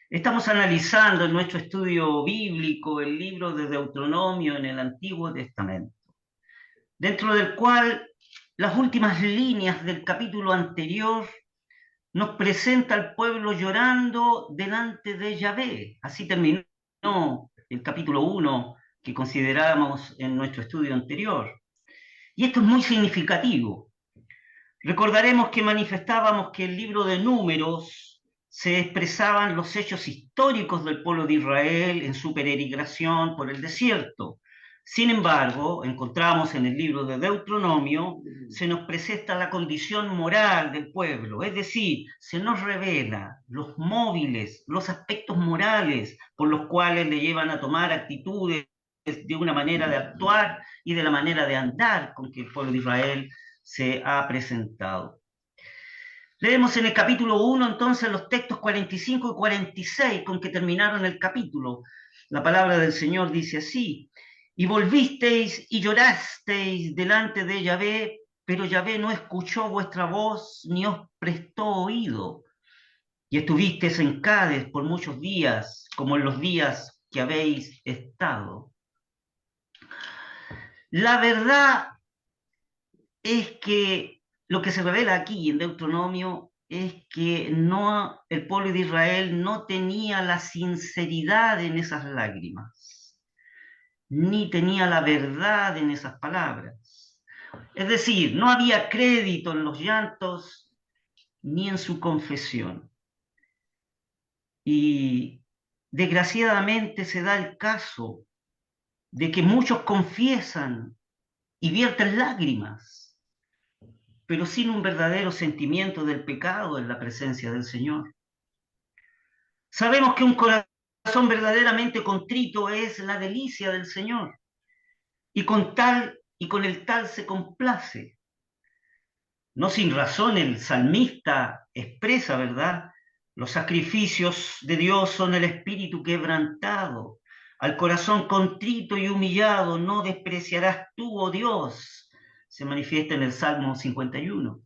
Estamos analizando en nuestro estudio bíblico el libro de Deuteronomio en el Antiguo Testamento, dentro del cual las últimas líneas del capítulo anterior nos presenta al pueblo llorando delante de Yahvé. Así terminó el capítulo 1 que consideramos en nuestro estudio anterior. Y esto es muy significativo. Recordaremos que manifestábamos que el libro de Números se expresaban los hechos históricos del pueblo de Israel en su peregrinación por el desierto. Sin embargo, encontramos en el libro de Deuteronomio, se nos presenta la condición moral del pueblo, es decir, se nos revela los móviles, los aspectos morales por los cuales le llevan a tomar actitudes de una manera de actuar y de la manera de andar con que el pueblo de Israel se ha presentado. Leemos en el capítulo 1 entonces los textos 45 y 46 con que terminaron el capítulo. La palabra del Señor dice así: y volvisteis y llorasteis delante de Yahvé, pero Yahvé no escuchó vuestra voz ni os prestó oído. Y estuvisteis en Cádiz por muchos días, como en los días que habéis estado. La verdad es que lo que se revela aquí en Deuteronomio es que no, el pueblo de Israel no tenía la sinceridad en esas lágrimas, ni tenía la verdad en esas palabras. Es decir, no había crédito en los llantos ni en su confesión. Y desgraciadamente se da el caso de que muchos confiesan y vierten lágrimas, pero sin un verdadero sentimiento del pecado en la presencia del Señor. Sabemos que un corazón verdaderamente contrito es la delicia del Señor, y con el tal se complace. No sin razón el salmista expresa, ¿verdad? Los sacrificios de Dios son el espíritu quebrantado. Al corazón contrito y humillado no despreciarás tú, oh Dios. Se manifiesta en el Salmo 51.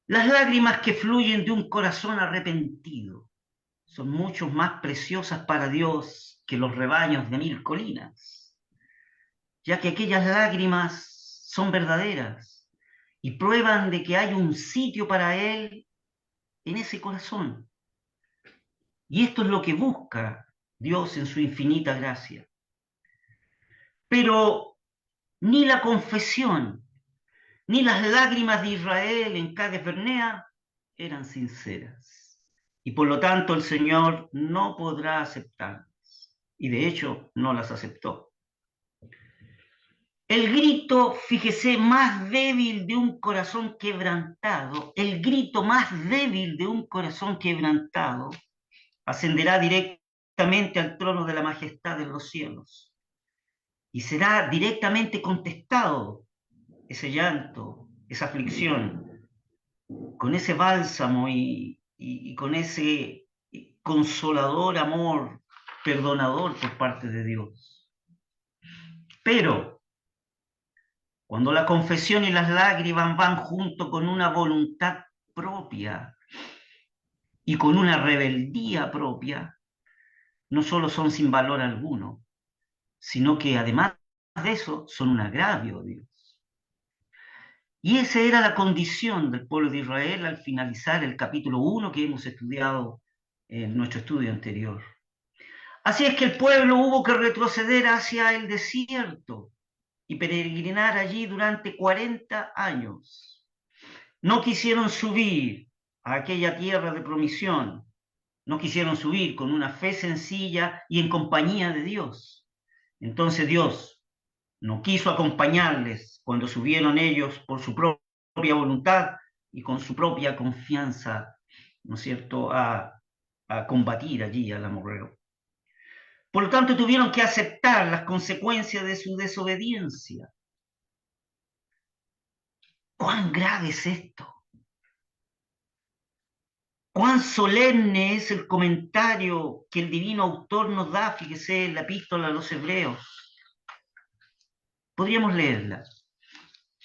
Las lágrimas que fluyen de un corazón arrepentido son mucho más preciosas para Dios que los rebaños de 1000 colinas, ya que aquellas lágrimas son verdaderas y prueban de que hay un sitio para Él en ese corazón. Y esto es lo que busca Dios en su infinita gracia. Pero ni la confesión, ni las lágrimas de Israel en Cades Bernea eran sinceras. Y por lo tanto el Señor no podrá aceptarlas. Y de hecho no las aceptó. El grito, fíjese, más débil de un corazón quebrantado, el grito más débil de un corazón quebrantado, ascenderá directamente al trono de la majestad de los cielos y será directamente contestado ese llanto, esa aflicción, con ese bálsamo y con ese consolador amor perdonador por parte de Dios. Pero cuando la confesión y las lágrimas van junto con una voluntad propia y con una rebeldía propia, no solo son sin valor alguno, sino que además de eso son un agravio a Dios. Y esa era la condición del pueblo de Israel al finalizar el capítulo 1 que hemos estudiado en nuestro estudio anterior. Así es que el pueblo hubo que retroceder hacia el desierto y peregrinar allí durante 40 años. No quisieron subir a aquella tierra de promisión, no quisieron subir con una fe sencilla y en compañía de Dios. Entonces Dios no quiso acompañarles cuando subieron ellos por su propia voluntad y con su propia confianza, ¿no es cierto?, a combatir allí al amorreo. Por lo tanto, tuvieron que aceptar las consecuencias de su desobediencia. ¿Cuán grave es esto? Cuán solemne es el comentario que el divino autor nos da, fíjese, en la epístola a los Hebreos. Podríamos leerla.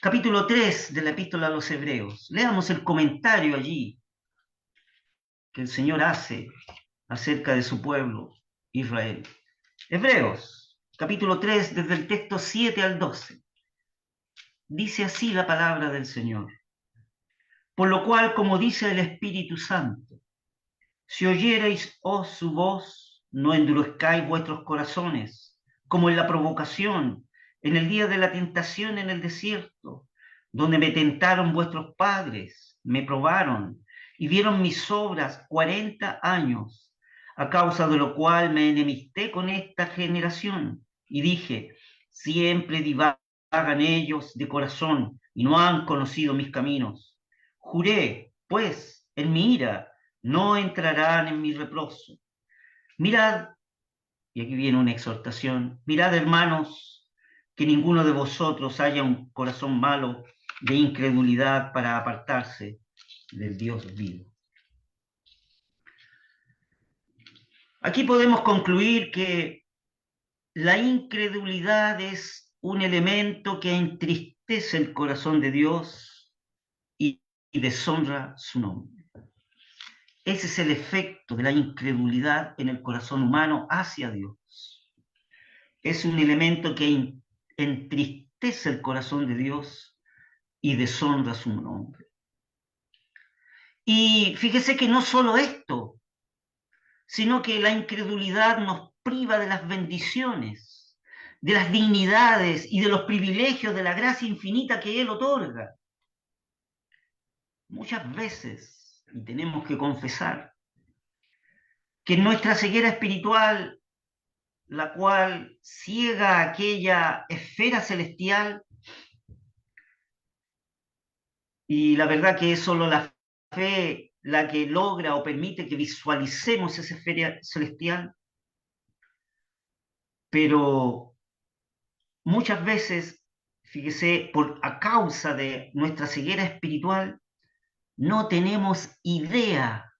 Capítulo 3 de la epístola a los Hebreos. Leamos el comentario allí. que el Señor hace acerca de su pueblo, Israel. Hebreos, capítulo 3, desde el texto 7 al 12. Dice así la palabra del Señor. Por lo cual, como dice el Espíritu Santo, si oyereis su voz, no endurezcáis vuestros corazones, como en la provocación, en el día de la tentación en el desierto, donde me tentaron vuestros padres, me probaron y vieron mis obras 40 años, a causa de lo cual me enemisté con esta generación, y dije, siempre divagan ellos de corazón y no han conocido mis caminos. Juré, pues, en mi ira, no entrarán en mi reprocho. Mirad, y aquí viene una exhortación, mirad, hermanos, que ninguno de vosotros haya un corazón malo de incredulidad para apartarse del Dios vivo. Aquí podemos concluir que la incredulidad es un elemento que entristece el corazón de Dios y deshonra su nombre. Ese es el efecto de la incredulidad en el corazón humano hacia Dios. Es un elemento que entristece el corazón de Dios y deshonra su nombre. Y fíjese que no solo esto, sino que la incredulidad nos priva de las bendiciones, de las dignidades y de los privilegios de la gracia infinita que Él otorga. Muchas veces, y tenemos que confesar, que en nuestra ceguera espiritual, la cual ciega aquella esfera celestial, y la verdad que es solo la fe la que logra o permite que visualicemos esa esfera celestial, pero muchas veces, fíjese, a causa de nuestra ceguera espiritual, no tenemos idea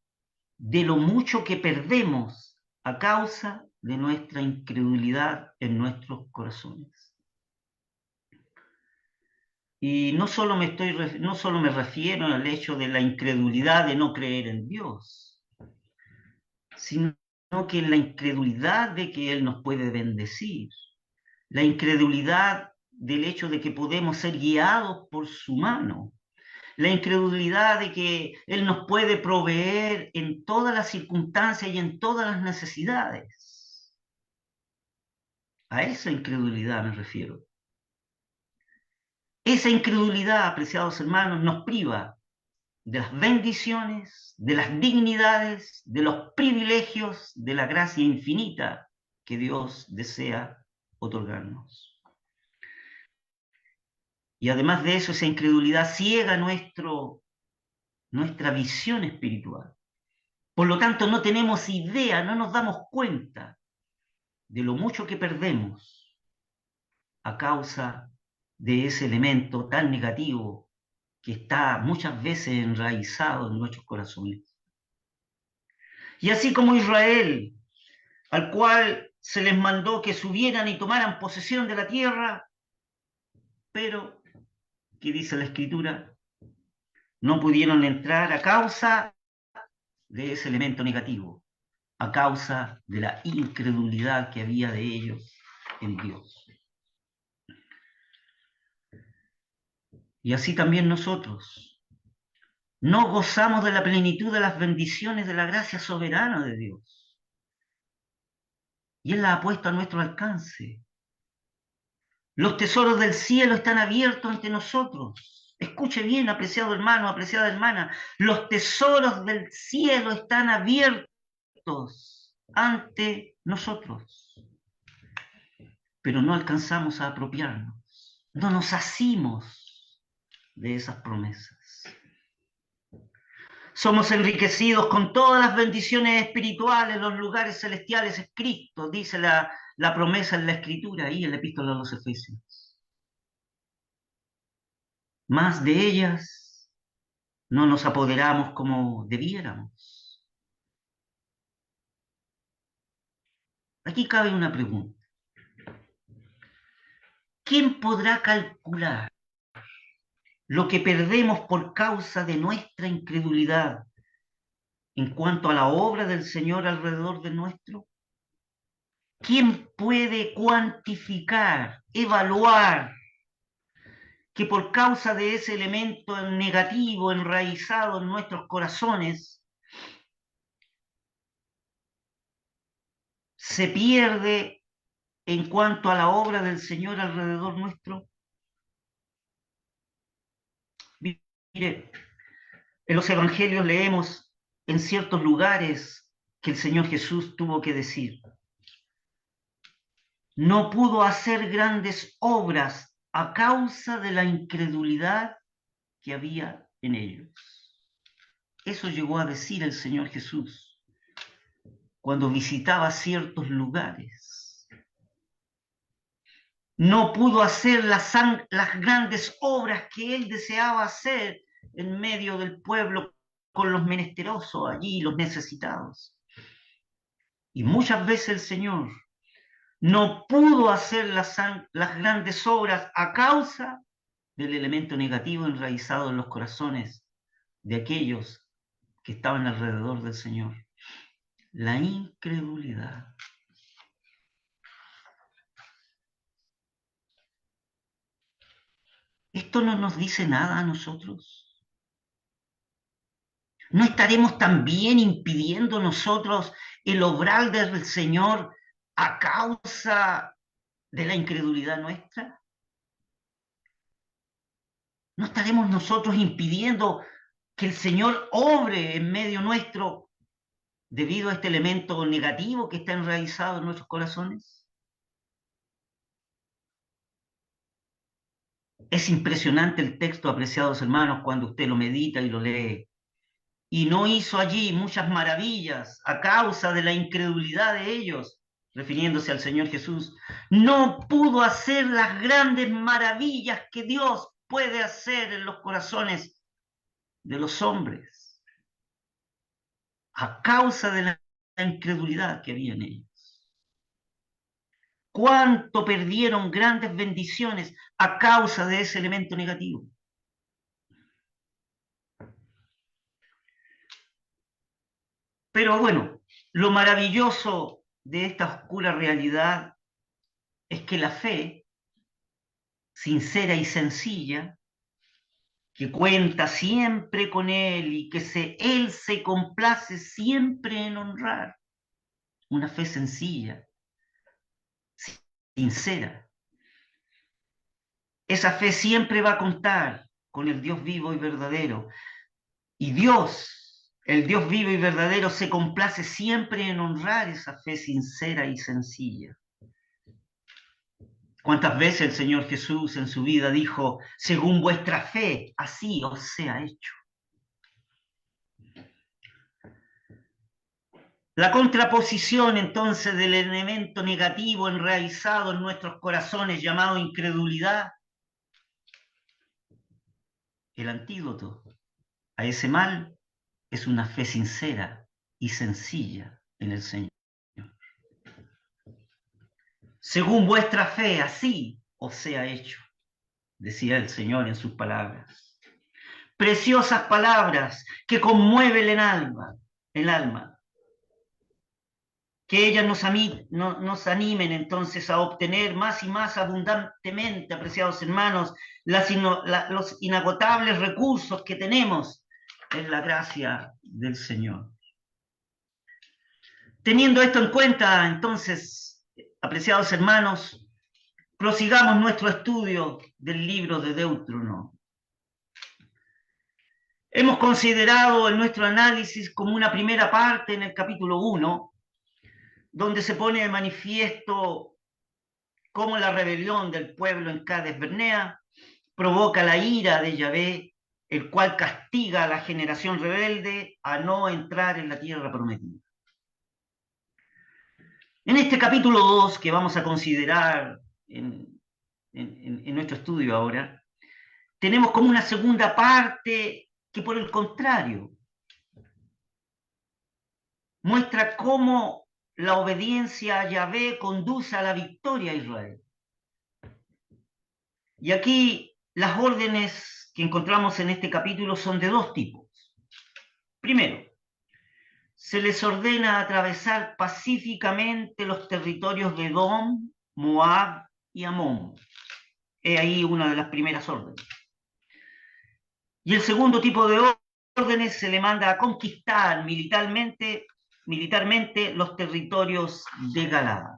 de lo mucho que perdemos a causa de nuestra incredulidad en nuestros corazones. Y no solo me refiero al hecho de la incredulidad de no creer en Dios, sino que en la incredulidad de que Él nos puede bendecir, la incredulidad del hecho de que podemos ser guiados por su mano, la incredulidad de que Él nos puede proveer en todas las circunstancias y en todas las necesidades. A esa incredulidad me refiero. Esa incredulidad, apreciados hermanos, nos priva de las bendiciones, de las dignidades, de los privilegios, de la gracia infinita que Dios desea otorgarnos. Y además de eso, esa incredulidad ciega nuestra visión espiritual. Por lo tanto, no tenemos idea, no nos damos cuenta de lo mucho que perdemos a causa de ese elemento tan negativo que está muchas veces enraizado en nuestros corazones. Y así como Israel, al cual se les mandó que subieran y tomaran posesión de la tierra, pero, ¿qué dice la Escritura? No pudieron entrar a causa de ese elemento negativo, a causa de la incredulidad que había de ellos en Dios. Y así también nosotros no gozamos de la plenitud de las bendiciones de la gracia soberana de Dios. Y Él la ha puesto a nuestro alcance. Los tesoros del cielo están abiertos ante nosotros. Escuche bien, apreciado hermano, apreciada hermana. Los tesoros del cielo están abiertos ante nosotros. Pero no alcanzamos a apropiarnos. No nos asimos de esas promesas. Somos enriquecidos con todas las bendiciones espirituales, los lugares celestiales es Cristo, dice la promesa en la Escritura, ahí en la Epístola a los Efesios. Más de ellas no nos apoderamos como debiéramos. Aquí cabe una pregunta. ¿Quién podrá calcular lo que perdemos por causa de nuestra incredulidad en cuanto a la obra del Señor alrededor de nuestro? ¿Quién puede cuantificar, evaluar que por causa de ese elemento negativo enraizado en nuestros corazones se pierde en cuanto a la obra del Señor alrededor nuestro? Mire, en los evangelios leemos en ciertos lugares que el Señor Jesús tuvo que decir: no pudo hacer grandes obras a causa de la incredulidad que había en ellos. Eso llegó a decir el Señor Jesús cuando visitaba ciertos lugares. No pudo hacer las grandes obras que él deseaba hacer en medio del pueblo, con los menesterosos allí, los necesitados. Y muchas veces el Señor no pudo hacer las grandes obras a causa del elemento negativo enraizado en los corazones de aquellos que estaban alrededor del Señor: la incredulidad. ¿Esto no nos dice nada a nosotros? ¿No estaremos también impidiendo nosotros el obrar del Señor a causa de la incredulidad nuestra? ¿No estaremos nosotros impidiendo que el Señor obre en medio nuestro debido a este elemento negativo que está enraizado en nuestros corazones? Es impresionante el texto, apreciados hermanos, cuando usted lo medita y lo lee. Y no hizo allí muchas maravillas a causa de la incredulidad de ellos, refiriéndose al Señor Jesús. No pudo hacer las grandes maravillas que Dios puede hacer en los corazones de los hombres a causa de la incredulidad que había en ellos. ¿Cuánto perdieron grandes bendiciones a causa de ese elemento negativo? Pero bueno, lo maravilloso de esta oscura realidad es que la fe sincera y sencilla, que cuenta siempre con Él y que Él se complace siempre en honrar, una fe sencilla, sincera. Esa fe siempre va a contar con el Dios vivo y verdadero. Y Dios, el Dios vivo y verdadero, se complace siempre en honrar esa fe sincera y sencilla. ¿Cuántas veces el Señor Jesús en su vida dijo: según vuestra fe, así os sea hecho? La contraposición entonces del elemento negativo enraizado en nuestros corazones llamado incredulidad, el antídoto a ese mal es una fe sincera y sencilla en el Señor. Según vuestra fe, así os sea hecho, decía el Señor en sus palabras. Preciosas palabras que conmueven el alma. Que ellas nos animen entonces a obtener más y más abundantemente, apreciados hermanos, los inagotables recursos que tenemos en la gracia del Señor. Teniendo esto en cuenta, entonces, apreciados hermanos, prosigamos nuestro estudio del libro de Deuteronomio. Hemos considerado en nuestro análisis como una primera parte en el capítulo 1, donde se pone de manifiesto cómo la rebelión del pueblo en Cades Barnea provoca la ira de Yahvé, el cual castiga a la generación rebelde a no entrar en la tierra prometida. En este capítulo 2, que vamos a considerar en nuestro estudio ahora, tenemos como una segunda parte que, por el contrario, muestra cómo la obediencia a Yahvé conduce a la victoria a Israel. Y aquí las órdenes que encontramos en este capítulo son de dos tipos. Primero, se les ordena atravesar pacíficamente los territorios de Edom, Moab y Amón. He ahí una de las primeras órdenes. Y el segundo tipo de órdenes se le manda a conquistar militarmente los territorios de Galaad.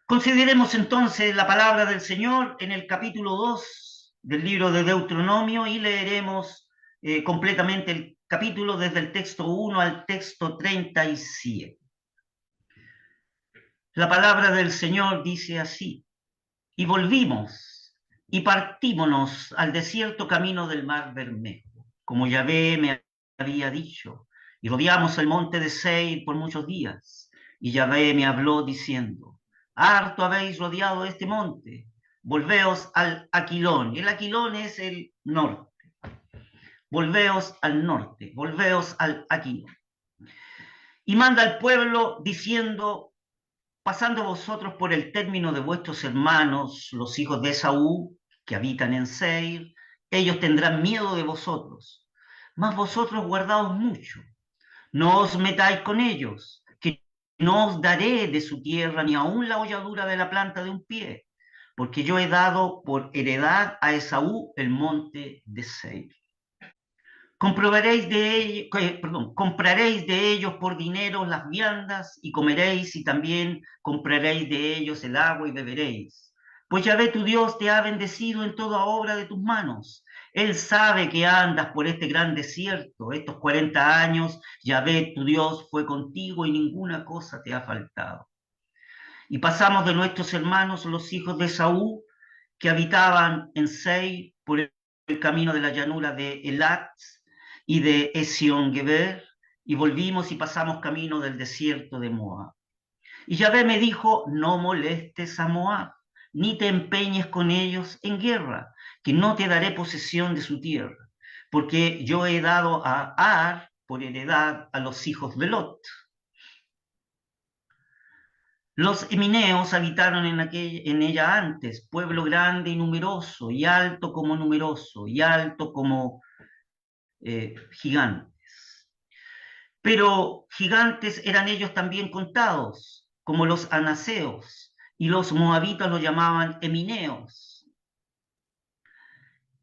Consideremos entonces la palabra del Señor en el capítulo 2 del libro de Deuteronomio y leeremos completamente el capítulo desde el texto 1 al texto 37. La palabra del Señor dice así: y volvimos y partímonos al desierto camino del mar Bermejo, como Yahvé me había dicho, y rodeamos el monte de Seir por muchos días. Y Yahvé me habló diciendo: harto habéis rodeado este monte, volveos al Aquilón. Y el Aquilón es el norte. Volveos al norte, volveos al Aquilón. Y manda al pueblo diciendo: pasando vosotros por el término de vuestros hermanos, los hijos de Esaú, que habitan en Seir, ellos tendrán miedo de vosotros, mas vosotros guardaos mucho, no os metáis con ellos, que no os daré de su tierra ni aun la holladura de la planta de un pie, porque yo he dado por heredad a Esaú el monte de Seir. Compraréis de ellos por dinero las viandas y comeréis, y también compraréis de ellos el agua y beberéis. Pues Yahvé tu Dios te ha bendecido en toda obra de tus manos. Él sabe que andas por este gran desierto. Estos 40 años, Yahvé tu Dios fue contigo y ninguna cosa te ha faltado. Y pasamos de nuestros hermanos, los hijos de Saúl, que habitaban en Seir por el camino de la llanura de Elat y de Ezión-Geber, y volvimos y pasamos camino del desierto de Moab. Y Yahvé me dijo: no molestes a Moab, ni te empeñes con ellos en guerra, que no te daré posesión de su tierra, porque yo he dado a Ar por heredad a los hijos de Lot. Los emineos habitaron en ella antes, pueblo grande y numeroso, y alto como numeroso, y alto como gigantes. Pero gigantes eran ellos también contados, como los anaseos, y los moabitas los llamaban emineos.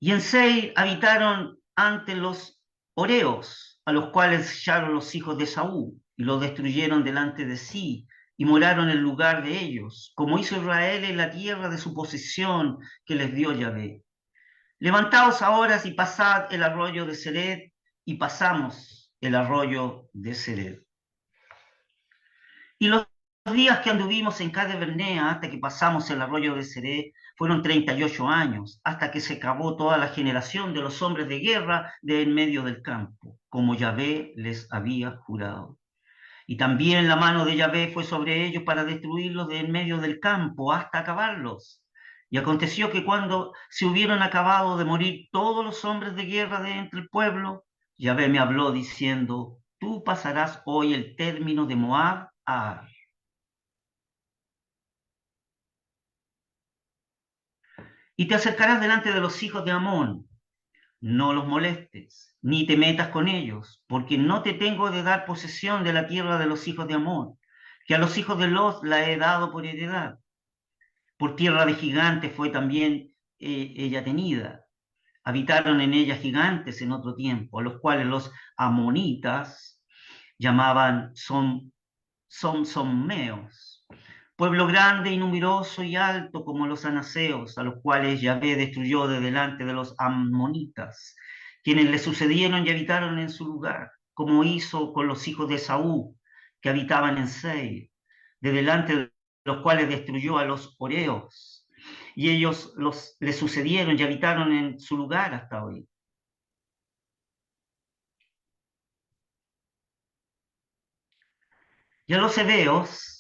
Y en Seir habitaron antes los oreos, a los cuales echaron los hijos de Saúl, y los destruyeron delante de sí, y moraron en lugar de ellos, como hizo Israel en la tierra de su posesión que les dio Yahvé. Levantaos ahora y pasad el arroyo de Sered, y pasamos el arroyo de Sered. Y los días que anduvimos en Cades Bernea hasta que pasamos el arroyo de Sered fueron 38 años, hasta que se acabó toda la generación de los hombres de guerra de en medio del campo, como Yahvé les había jurado. Y también la mano de Yahvé fue sobre ellos para destruirlos de en medio del campo hasta acabarlos. Y aconteció que cuando se hubieron acabado de morir todos los hombres de guerra de entre el pueblo, Yahvé me habló diciendo: tú pasarás hoy el término de Moab a Ar. Y te acercarás delante de los hijos de Amón. No los molestes, ni te metas con ellos, porque no te tengo de dar posesión de la tierra de los hijos de Amón, que a los hijos de Lot la he dado por heredad. Por tierra de gigantes fue también ella tenida. Habitaron en ella gigantes en otro tiempo, a los cuales los amonitas llamaban sommeos. Pueblo grande y numeroso y alto como los anaseos, a los cuales Yahvé destruyó de delante de los amonitas, quienes le sucedieron y habitaron en su lugar, como hizo con los hijos de Saúl, que habitaban en Seir, de delante de los cuales destruyó a los oreos, y ellos le sucedieron y habitaron en su lugar hasta hoy. Y a los heveos,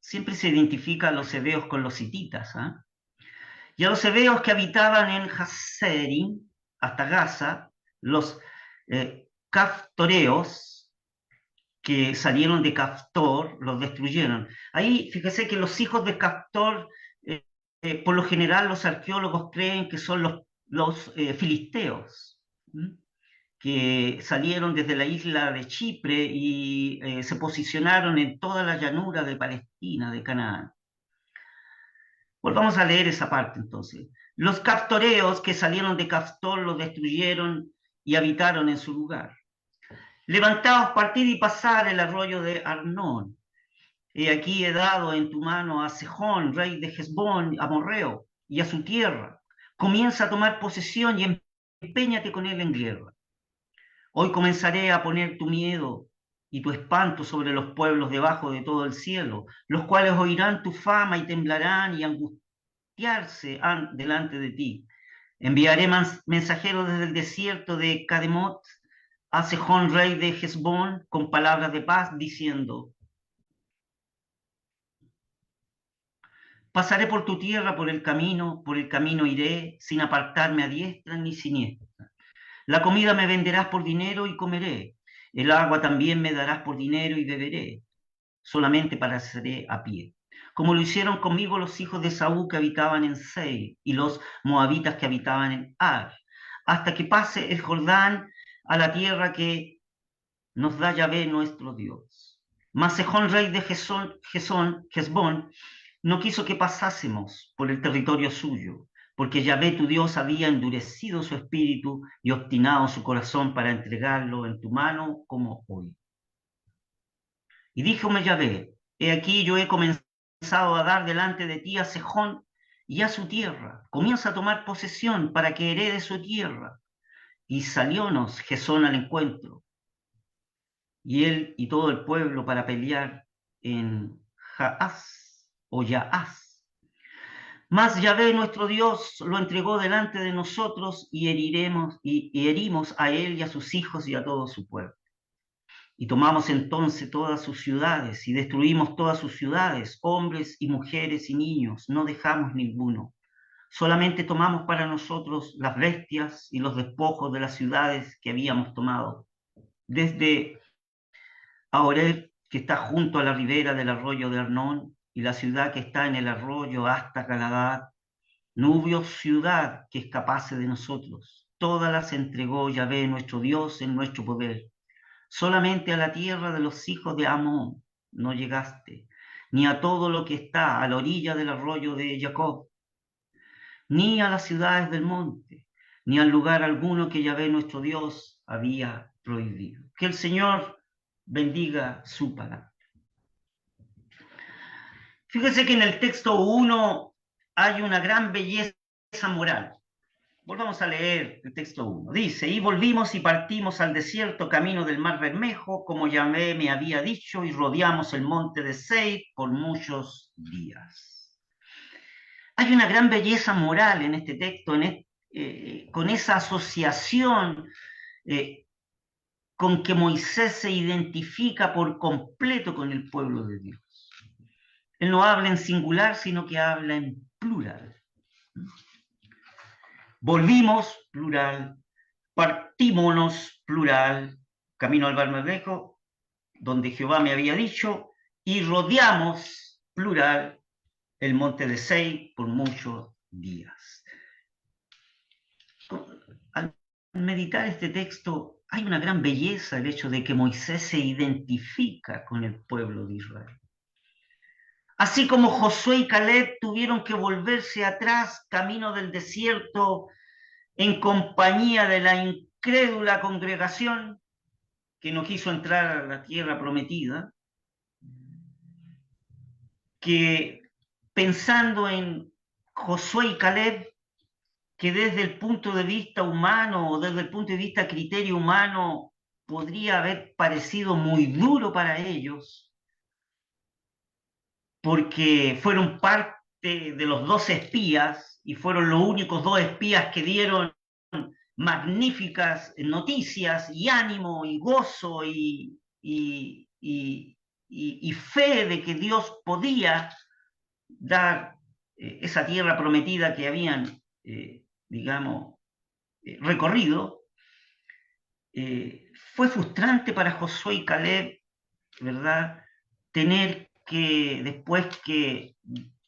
siempre se identifica a los heveos con los hititas, ¿eh? Y a los heveos que habitaban en Hazerim, hasta Gaza, los caftoreos, que salieron de Caftor, los destruyeron. Ahí, fíjese que los hijos de Caftor, por lo general los arqueólogos creen que son los filisteos. ¿Mm? que salieron desde la isla de Chipre y se posicionaron en toda la llanura de Palestina, de Canaán. Volvamos a leer esa parte entonces. Los caftoreos que salieron de Caftor los destruyeron y habitaron en su lugar. Levantaos, partid y pasad el arroyo de Arnón. He aquí he dado en tu mano a Sejón, rey de Hesbón, amorreo, y a su tierra. Comienza a tomar posesión y empeñate con él en guerra. Hoy comenzaré a poner tu miedo y tu espanto sobre los pueblos debajo de todo el cielo, los cuales oirán tu fama y temblarán y angustiarse delante de ti. Enviaré mensajeros desde el desierto de Cademot a Sejón, rey de Hesbón, con palabras de paz, diciendo: pasaré por tu tierra por el camino iré, sin apartarme a diestra ni siniestra. La comida me venderás por dinero y comeré, el agua también me darás por dinero y beberé, solamente pasaré a pie. Como lo hicieron conmigo los hijos de Saúl que habitaban en Seir y los moabitas que habitaban en Ar, hasta que pase el Jordán a la tierra que nos da Yahvé nuestro Dios. Mas Sejón, rey de Hesbón, no quiso que pasásemos por el territorio suyo, porque Yahvé tu Dios había endurecido su espíritu y obstinado su corazón para entregarlo en tu mano como hoy. Y díjome Yahvé: he aquí yo he comenzado a dar delante de ti a Sejón y a su tierra. Comienza a tomar posesión para que herede su tierra. Y saliónos Gesón al encuentro, y él y todo el pueblo para pelear en Jaaz o Yaaz. Mas Yahvé nuestro Dios lo entregó delante de nosotros y herimos a él y a sus hijos y a todo su pueblo. Y tomamos entonces todas sus ciudades y destruimos todas sus ciudades, hombres y mujeres y niños, no dejamos ninguno. Solamente tomamos para nosotros las bestias y los despojos de las ciudades que habíamos tomado, desde Ahoreb, que está junto a la ribera del arroyo de Arnón, y la ciudad que está en el arroyo hasta Galadad. No hubo ciudad que escapase de nosotros. Todas las entregó Yahvé nuestro Dios en nuestro poder. Solamente a la tierra de los hijos de Amón no llegaste, ni a todo lo que está a la orilla del arroyo de Jacob, ni a las ciudades del monte, ni al lugar alguno que Yahvé nuestro Dios había prohibido. Que el Señor bendiga su palabra. Fíjese que en el texto 1 hay una gran belleza moral. Volvamos a leer el texto 1. Dice: y volvimos y partimos al desierto camino del mar Bermejo, como Yahvé me había dicho, y rodeamos el monte de Seir por muchos días. Hay una gran belleza moral en este texto, con esa asociación con que Moisés se identifica por completo con el pueblo de Dios. Él no habla en singular, sino que habla en plural. Volvimos, plural. Partímonos, plural. Camino al Mar Bermejo, donde Jehová me había dicho, y rodeamos, plural, el monte de Seir por muchos días. Al meditar este texto, hay una gran belleza el hecho de que Moisés se identifica con el pueblo de Israel. Así como Josué y Caleb tuvieron que volverse atrás, camino del desierto, en compañía de la incrédula congregación que no quiso entrar a la tierra prometida, que pensando en Josué y Caleb, que desde el punto de vista humano o desde el punto de vista criterio humano podría haber parecido muy duro para ellos, porque fueron parte de los 12 espías y fueron los únicos 2 espías que dieron magníficas noticias y ánimo y gozo y fe de que Dios podía dar esa tierra prometida que habían, recorrido. Fue frustrante para Josué y Caleb, ¿verdad?, tener que, después que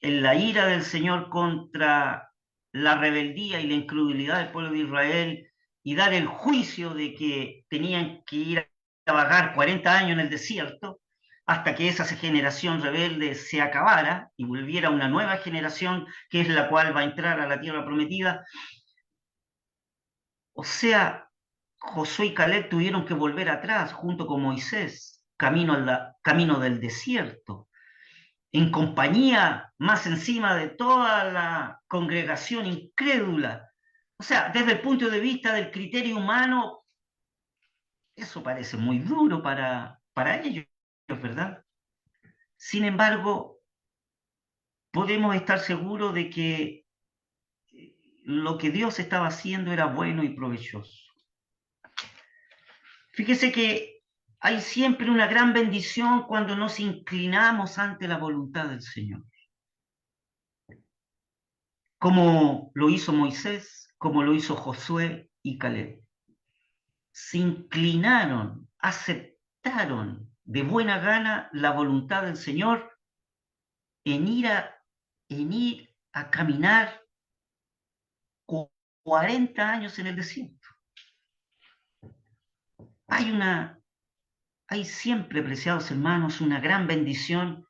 en la ira del Señor contra la rebeldía y la incredulidad del pueblo de Israel y dar el juicio de que tenían que ir a vagar 40 años en el desierto hasta que esa generación rebelde se acabara y volviera una nueva generación que es la cual va a entrar a la tierra prometida. O sea, Josué y Caleb tuvieron que volver atrás junto con Moisés, camino del desierto, en compañía más encima de toda la congregación incrédula. O sea, desde el punto de vista del criterio humano, eso parece muy duro para ellos, ¿verdad? Sin embargo, podemos estar seguros de que lo que Dios estaba haciendo era bueno y provechoso. Fíjese que hay siempre una gran bendición cuando nos inclinamos ante la voluntad del Señor. Como lo hizo Moisés, como lo hizo Josué y Caleb. Se inclinaron, aceptaron de buena gana la voluntad del Señor en ir a caminar 40 años en el desierto. Hay siempre, preciados hermanos, una gran bendición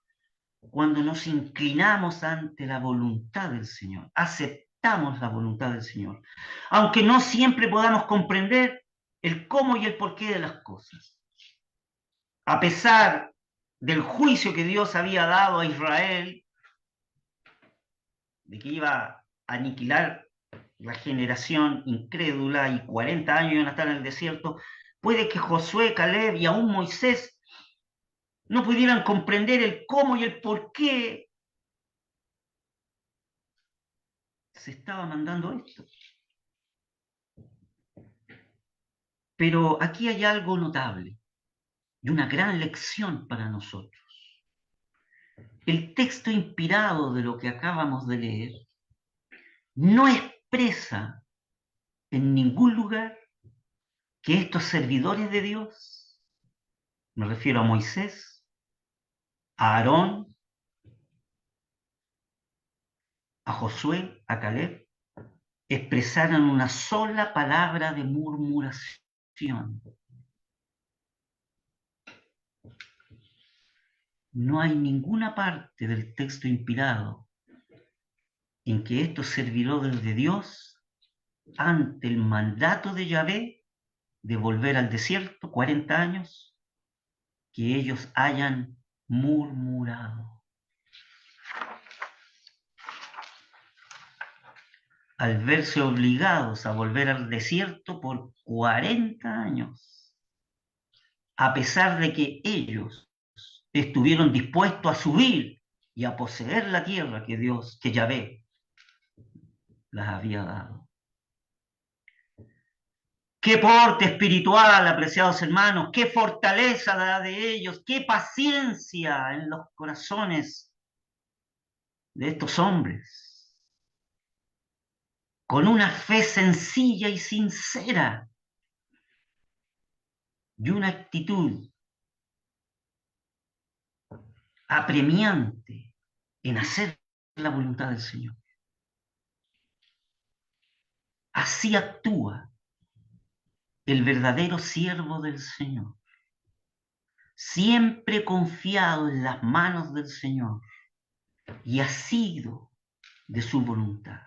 cuando nos inclinamos ante la voluntad del Señor, aceptamos la voluntad del Señor, aunque no siempre podamos comprender el cómo y el porqué de las cosas. A pesar del juicio que Dios había dado a Israel, de que iba a aniquilar la generación incrédula y 40 años iban a estar en el desierto, puede que Josué, Caleb y aún Moisés no pudieran comprender el cómo y el por qué se estaba mandando esto. Pero aquí hay algo notable y una gran lección para nosotros. El texto inspirado de lo que acabamos de leer no expresa en ningún lugar que estos servidores de Dios, me refiero a Moisés, a Aarón, a Josué, a Caleb, expresaran una sola palabra de murmuración. No hay ninguna parte del texto inspirado en que estos servidores de Dios, ante el mandato de Yahvé de volver al desierto 40 años, que ellos hayan murmurado. Al verse obligados a volver al desierto por 40 años, a pesar de que ellos estuvieron dispuestos a subir y a poseer la tierra que Yahvé las había dado. Qué porte espiritual, apreciados hermanos, qué fortaleza la de ellos, qué paciencia en los corazones de estos hombres, con una fe sencilla y sincera y una actitud apremiante en hacer la voluntad del Señor. Así actúa el verdadero siervo del Señor, siempre confiado en las manos del Señor y asido de su voluntad.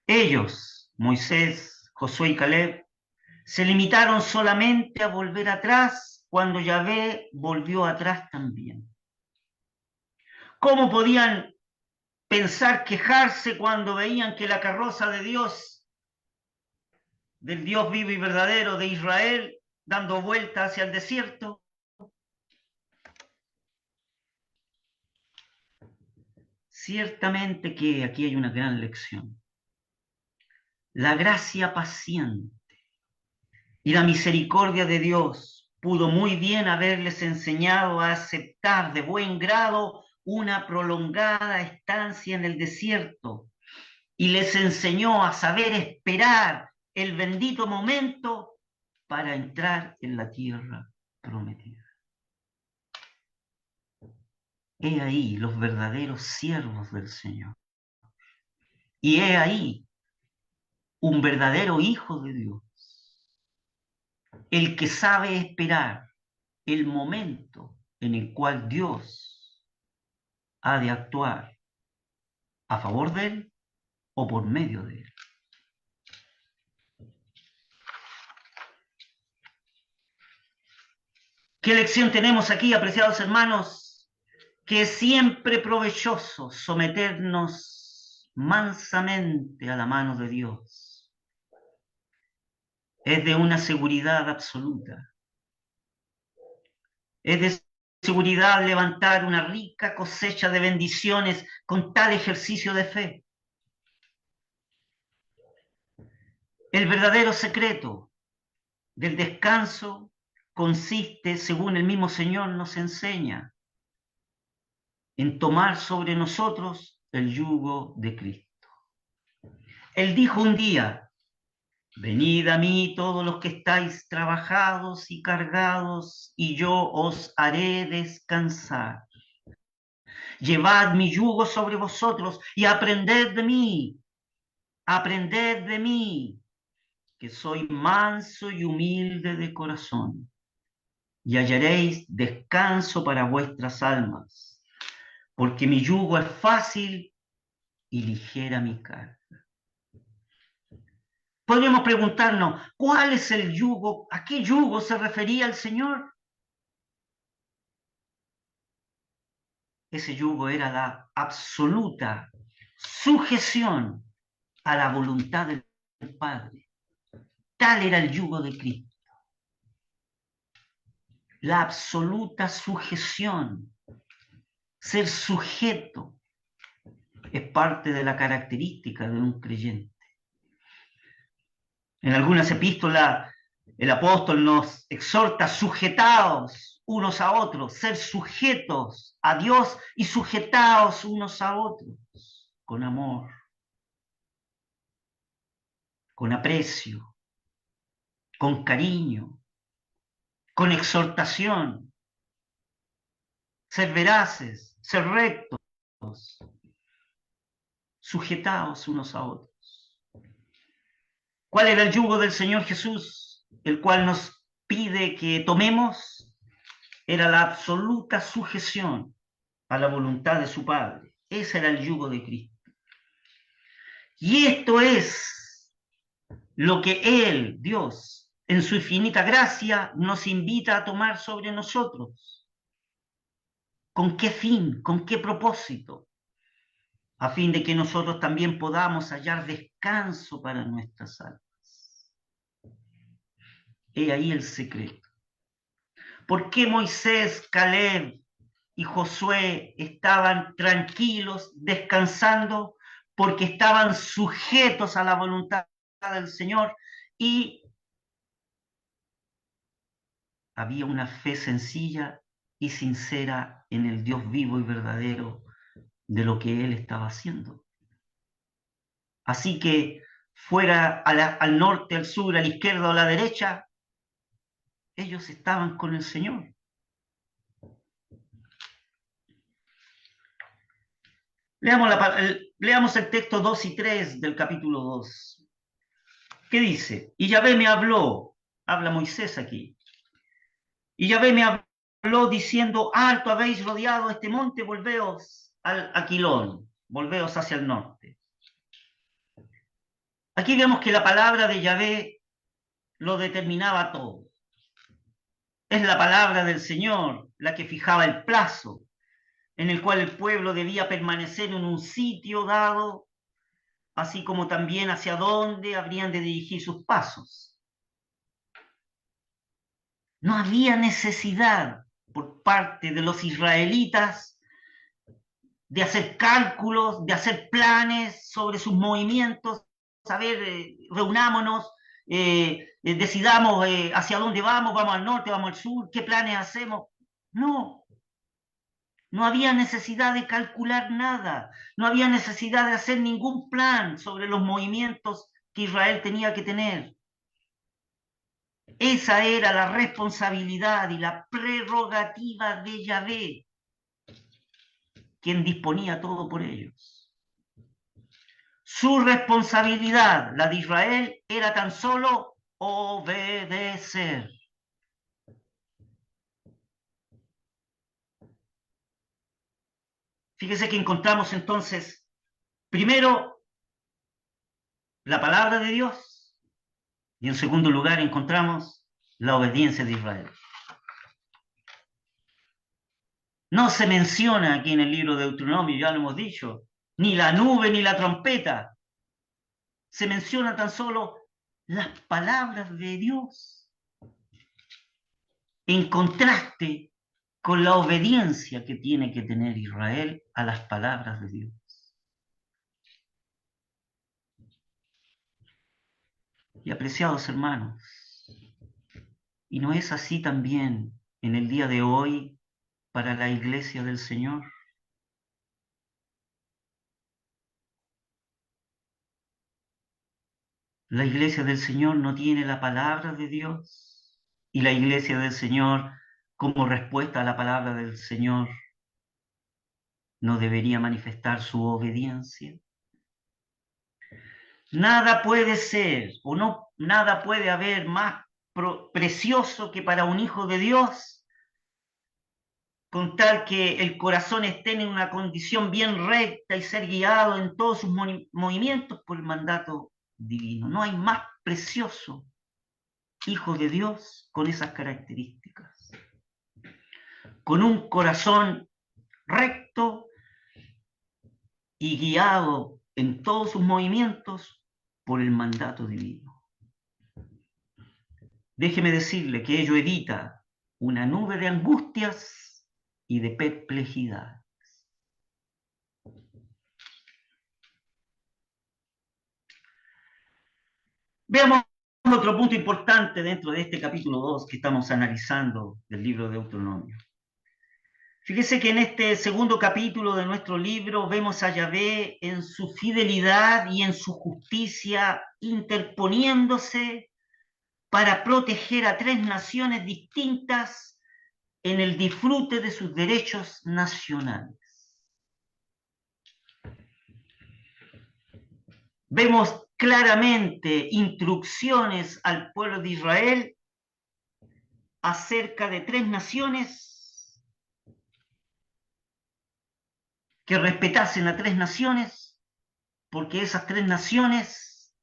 Ellos, Moisés, Josué y Caleb, se limitaron solamente a volver atrás cuando Yahvé volvió atrás también. ¿Cómo podían pensar quejarse cuando veían que la carroza de Dios, del Dios vivo y verdadero de Israel, dando vuelta hacia el desierto? Ciertamente que aquí hay una gran lección. La gracia paciente y la misericordia de Dios pudo muy bien haberles enseñado a aceptar de buen grado una prolongada estancia en el desierto y les enseñó a saber esperar el bendito momento para entrar en la tierra prometida. He ahí los verdaderos siervos del Señor. Y he ahí un verdadero hijo de Dios, el que sabe esperar el momento en el cual Dios ha de actuar a favor de él o por medio de él. ¿Qué lección tenemos aquí, apreciados hermanos? Que es siempre provechoso someternos mansamente a la mano de Dios. Es de una seguridad absoluta. Es de seguridad levantar una rica cosecha de bendiciones con tal ejercicio de fe. El verdadero secreto del descanso consiste, según el mismo Señor nos enseña, en tomar sobre nosotros el yugo de Cristo. Él dijo un día: venid a mí todos los que estáis trabajados y cargados, y yo os haré descansar. Llevad mi yugo sobre vosotros y aprended de mí, que soy manso y humilde de corazón, y hallaréis descanso para vuestras almas, porque mi yugo es fácil y ligera mi carga. Podríamos preguntarnos, ¿cuál es el yugo? ¿A qué yugo se refería el Señor? Ese yugo era la absoluta sujeción a la voluntad del Padre. Tal era el yugo de Cristo. La absoluta sujeción. Ser sujeto es parte de la característica de un creyente. En algunas epístolas el apóstol nos exhorta: sujetaos unos a otros, ser sujetos a Dios y sujetaos unos a otros, con amor, con aprecio, con cariño, con exhortación, ser veraces, ser rectos, sujetaos unos a otros. ¿Cuál era el yugo del Señor Jesús, el cual nos pide que tomemos? Era la absoluta sujeción a la voluntad de su Padre. Ese era el yugo de Cristo. Y esto es lo que Él, Dios, en su infinita gracia, nos invita a tomar sobre nosotros. ¿Con qué fin? ¿Con qué propósito? A fin de que nosotros también podamos hallar descanso para nuestras almas. He ahí el secreto. ¿Por qué Moisés, Caleb y Josué estaban tranquilos, descansando? Porque estaban sujetos a la voluntad del Señor y había una fe sencilla y sincera en el Dios vivo y verdadero de lo que Él estaba haciendo. Así que fuera al norte, al sur, a la izquierda o a la derecha, ellos estaban con el Señor. Leamos el texto 2 y 3 del capítulo 2. ¿Qué dice? Y Yahvé me habló, habla Moisés aquí, y Yahvé me habló diciendo: alto habéis rodeado este monte, volveos al Aquilón, volveos hacia el norte. Aquí vemos que la palabra de Yahvé lo determinaba todo. Es la palabra del Señor la que fijaba el plazo en el cual el pueblo debía permanecer en un sitio dado, así como también hacia dónde habrían de dirigir sus pasos. No había necesidad por parte de los israelitas de hacer cálculos, de hacer planes sobre sus movimientos. A ver, reunámonos, decidamos hacia dónde vamos al norte, vamos al sur, qué planes hacemos. No, no había necesidad de calcular nada, no había necesidad de hacer ningún plan sobre los movimientos que Israel tenía que tener. Esa era la responsabilidad y la prerrogativa de Yahvé, quien disponía todo por ellos. Su responsabilidad, la de Israel, era tan solo obedecer. Fíjese que encontramos entonces, primero, la palabra de Dios y en segundo lugar encontramos la obediencia de Israel. No se menciona aquí en el libro de Deuteronomio, ya lo hemos dicho, ni la nube ni la trompeta. Se menciona tan solo las palabras de Dios en contraste con la obediencia que tiene que tener Israel a las palabras de Dios. Y apreciados hermanos, ¿y no es así también en el día de hoy para la iglesia del Señor? La iglesia del Señor no tiene la palabra de Dios y la iglesia del Señor, como respuesta a la palabra del Señor, no debería manifestar su obediencia. Nada puede ser o no, nada puede haber más precioso que para un hijo de Dios, con tal que el corazón esté en una condición bien recta y ser guiado en todos sus movimientos por el mandato divino. No hay más precioso hijo de Dios con esas características, con un corazón recto y guiado en todos sus movimientos por el mandato divino. Déjeme decirle que ello evita una nube de angustias y de perplejidad. Veamos otro punto importante dentro de este capítulo 2 que estamos analizando del libro de Deuteronomio. Fíjese que en este segundo capítulo de nuestro libro vemos a Yahvé en su fidelidad y en su justicia interponiéndose para proteger a tres naciones distintas en el disfrute de sus derechos nacionales. Vemos claramente instrucciones al pueblo de Israel acerca de tres naciones, que respetasen a tres naciones, porque esas tres naciones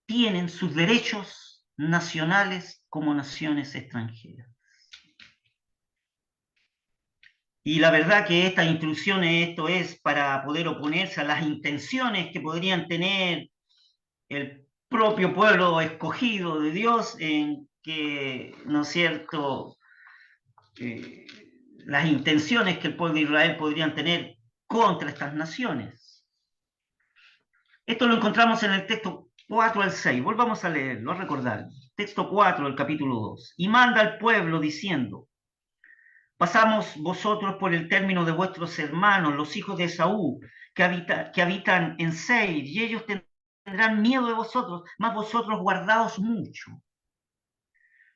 tienen sus derechos nacionales como naciones extranjeras. Y la verdad que estas instrucciones, esto es para poder oponerse a las intenciones que podrían tener el propio pueblo escogido de Dios en que, ¿no es cierto?, las intenciones que el pueblo de Israel podrían tener contra estas naciones. Esto lo encontramos en el texto 4 al 6. Volvamos a leerlo, a recordar. Texto 4 del capítulo 2. Y manda al pueblo diciendo: pasamos vosotros por el término de vuestros hermanos, los hijos de Esaú, que habitan en Seir, y ellos tendrán miedo de vosotros, mas vosotros guardaos mucho.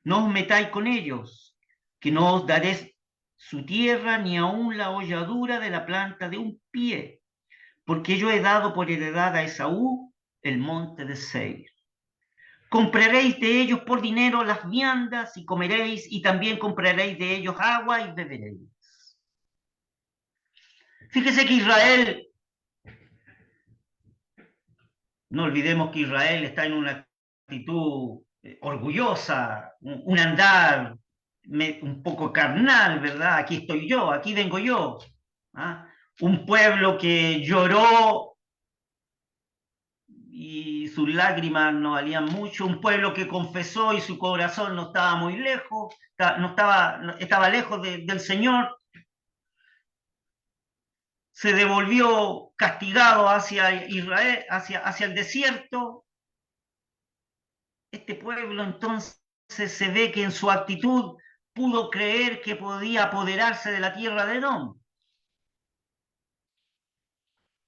No os metáis con ellos, que no os daré su tierra, ni aun la holladura de la planta de un pie, porque yo he dado por heredad a Esaú el monte de Seir. Compraréis de ellos por dinero las viandas y comeréis, y también compraréis de ellos agua y beberéis. Fíjese que Israel, no olvidemos que Israel está en una actitud orgullosa, un andar un poco carnal, ¿verdad? Aquí estoy yo, aquí vengo yo. ¿Ah? Un pueblo que lloró y sus lágrimas no valían mucho, un pueblo que confesó y su corazón no estaba muy lejos, estaba lejos del Señor, se devolvió castigado hacia Israel, hacia el desierto. Este pueblo entonces se ve que en su actitud pudo creer que podía apoderarse de la tierra de Edom.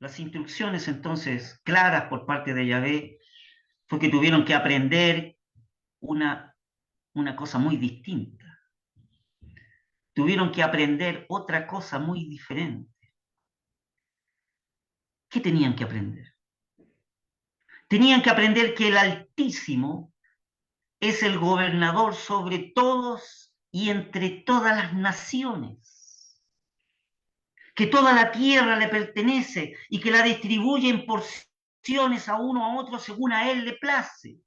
Las instrucciones entonces claras por parte de Yahvé fue que tuvieron que aprender una cosa muy distinta. Tuvieron que aprender otra cosa muy diferente. ¿Qué tenían que aprender? Tenían que aprender que el Altísimo es el gobernador sobre todos y entre todas las naciones, que toda la tierra le pertenece y que la distribuye en porciones a uno a otro según a él le place.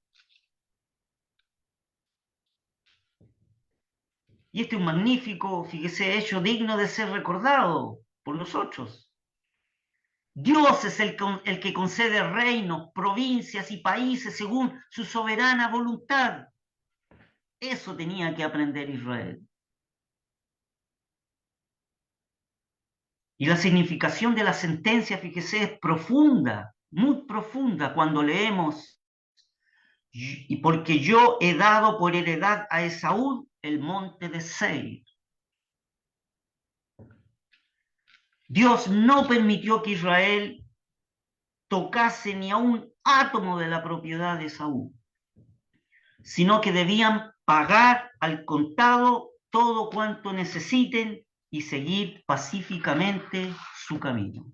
Y este es un magnífico, fíjese, hecho digno de ser recordado por nosotros. Dios es el que concede reinos, provincias y países según su soberana voluntad. Eso tenía que aprender Israel. Y la significación de la sentencia, fíjese, es profunda, muy profunda cuando leemos, y porque yo he dado por heredad a Esaú el monte de Seir. Dios no permitió que Israel tocase ni a un átomo de la propiedad de Esaú, sino que debían pagar al contado todo cuanto necesiten y seguir pacíficamente su camino.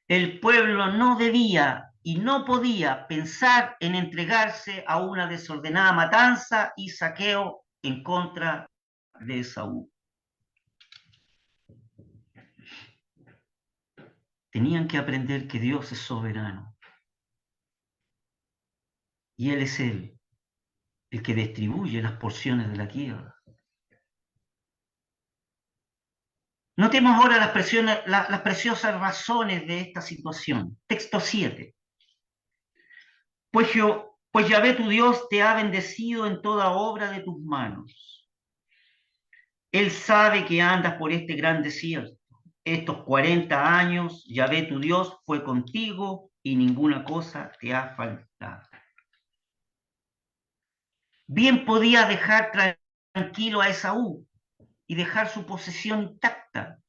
El pueblo no debía y no podía pensar en entregarse a una desordenada matanza y saqueo en contra de Esaú. Tenían que aprender que Dios es soberano y Él es el que distribuye las porciones de la tierra. Notemos ahora las preciosas razones de esta situación. Texto 7. Pues Yahvé tu Dios te ha bendecido en toda obra de tus manos. Él sabe que andas por este gran desierto. Estos 40 años, Yahvé tu Dios fue contigo y ninguna cosa te ha faltado. Bien podía dejar tranquilo a Esaú y dejar su posesión intacta.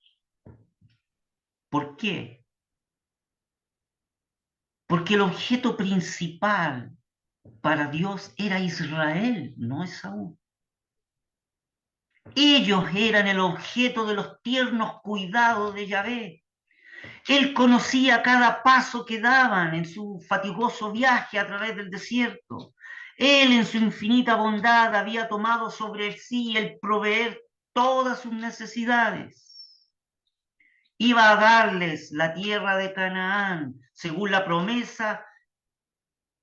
¿Por qué? Porque el objeto principal para Dios era Israel, no Esaú. Ellos eran el objeto de los tiernos cuidados de Yahvé. Él conocía cada paso que daban en su fatigoso viaje a través del desierto. Él en su infinita bondad había tomado sobre sí el proveer todas sus necesidades. Iba a darles la tierra de Canaán, según la promesa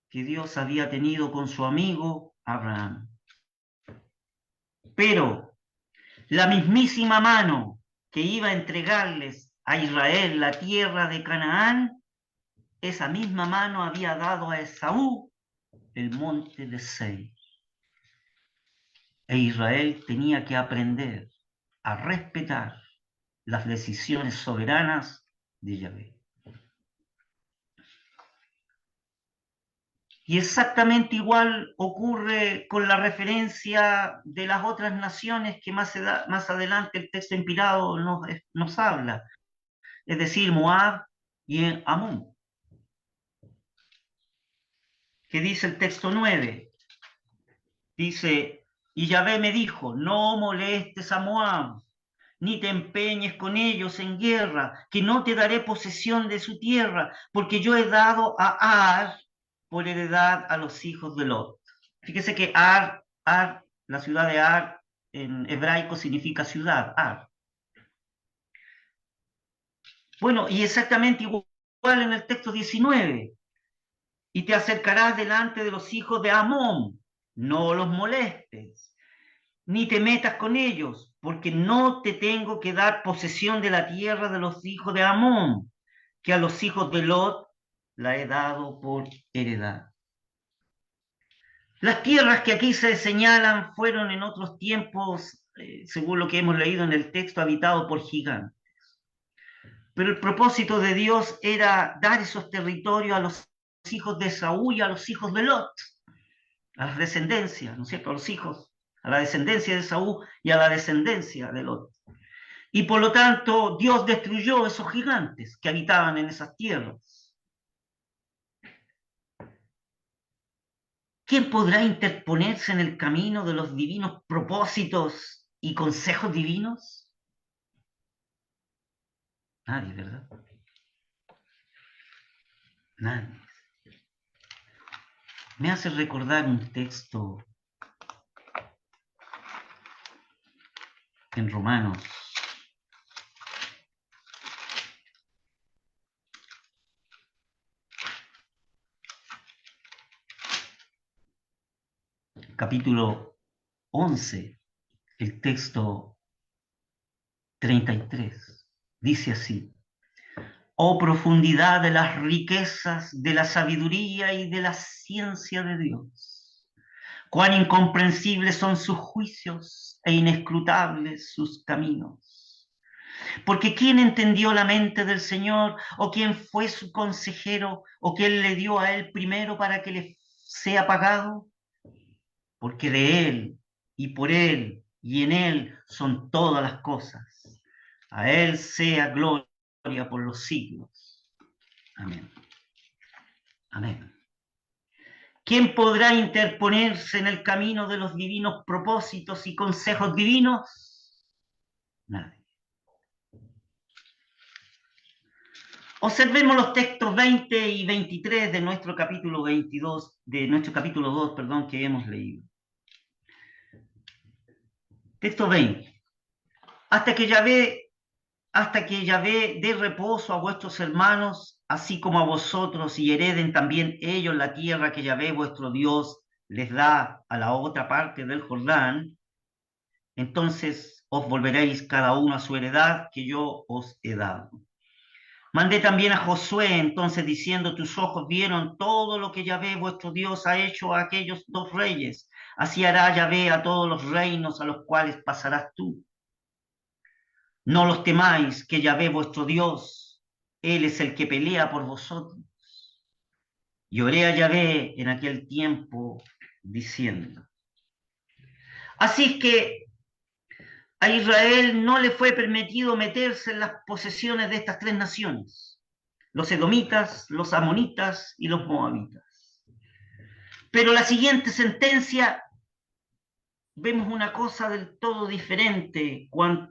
que Dios había tenido con su amigo Abraham. Pero la mismísima mano que iba a entregarles a Israel la tierra de Canaán, esa misma mano había dado a Esaú el monte de Seir. E Israel tenía que aprender a respetar las decisiones soberanas de Yahvé. Y exactamente igual ocurre con la referencia de las otras naciones que más adelante el texto inspirado nos habla, es decir, Moab y Amón. ¿Qué dice el texto 9? Dice, y Yahvé me dijo, no molestes a Moab, ni te empeñes con ellos en guerra, que no te daré posesión de su tierra, porque yo he dado a Ar por heredad a los hijos de Lot. Fíjese que Ar, la ciudad de Ar en hebraico significa ciudad, Ar. Bueno, y exactamente igual en el texto 19. Y te acercarás delante de los hijos de Amón, no los molestes, ni te metas con ellos, porque no te tengo que dar posesión de la tierra de los hijos de Amón, que a los hijos de Lot la he dado por heredad. Las tierras que aquí se señalan fueron en otros tiempos, según lo que hemos leído en el texto, habitado por gigantes. Pero el propósito de Dios era dar esos territorios a los hijos de Saúl y a los hijos de Lot, a las descendencias, ¿no es cierto? A los hijos, a la descendencia de Saúl y a la descendencia de Lot. Y por lo tanto, Dios destruyó esos gigantes que habitaban en esas tierras. ¿Quién podrá interponerse en el camino de los divinos propósitos y consejos divinos? Nadie, ¿verdad? Nadie. me hace recordar un texto en Romanos, capítulo 11, el texto 33. Dice así: oh profundidad de las riquezas, de la sabiduría y de la ciencia de Dios. Cuán incomprensibles son sus juicios e inescrutables sus caminos. Porque ¿quién entendió la mente del Señor? ¿O quién fue su consejero? ¿O quién le dio a él primero para que le sea pagado? Porque de él y por él y en él son todas las cosas. A él sea gloria por los siglos. Amén. Amén. ¿Quién podrá interponerse en el camino de los divinos propósitos y consejos divinos? Nadie. Observemos los textos 20 y 23 de nuestro capítulo 22, de nuestro capítulo 2, perdón, que hemos leído. Texto 20. Hasta que Yahvé dé reposo a vuestros hermanos, así como a vosotros, y hereden también ellos la tierra que Yahvé vuestro Dios les da a la otra parte del Jordán, entonces os volveréis cada uno a su heredad que yo os he dado. Mandé también a Josué entonces diciendo: tus ojos vieron todo lo que Yahvé vuestro Dios ha hecho a aquellos dos reyes, así hará Yahvé a todos los reinos a los cuales pasarás tú. No los temáis, que Yahvé vuestro Dios, Él es el que pelea por vosotros. Y oré a Yahvé en aquel tiempo diciendo. Así es que a Israel no le fue permitido meterse en las posesiones de estas tres naciones: los edomitas, los amonitas y los moabitas. Pero la siguiente sentencia, vemos una cosa del todo diferente cuando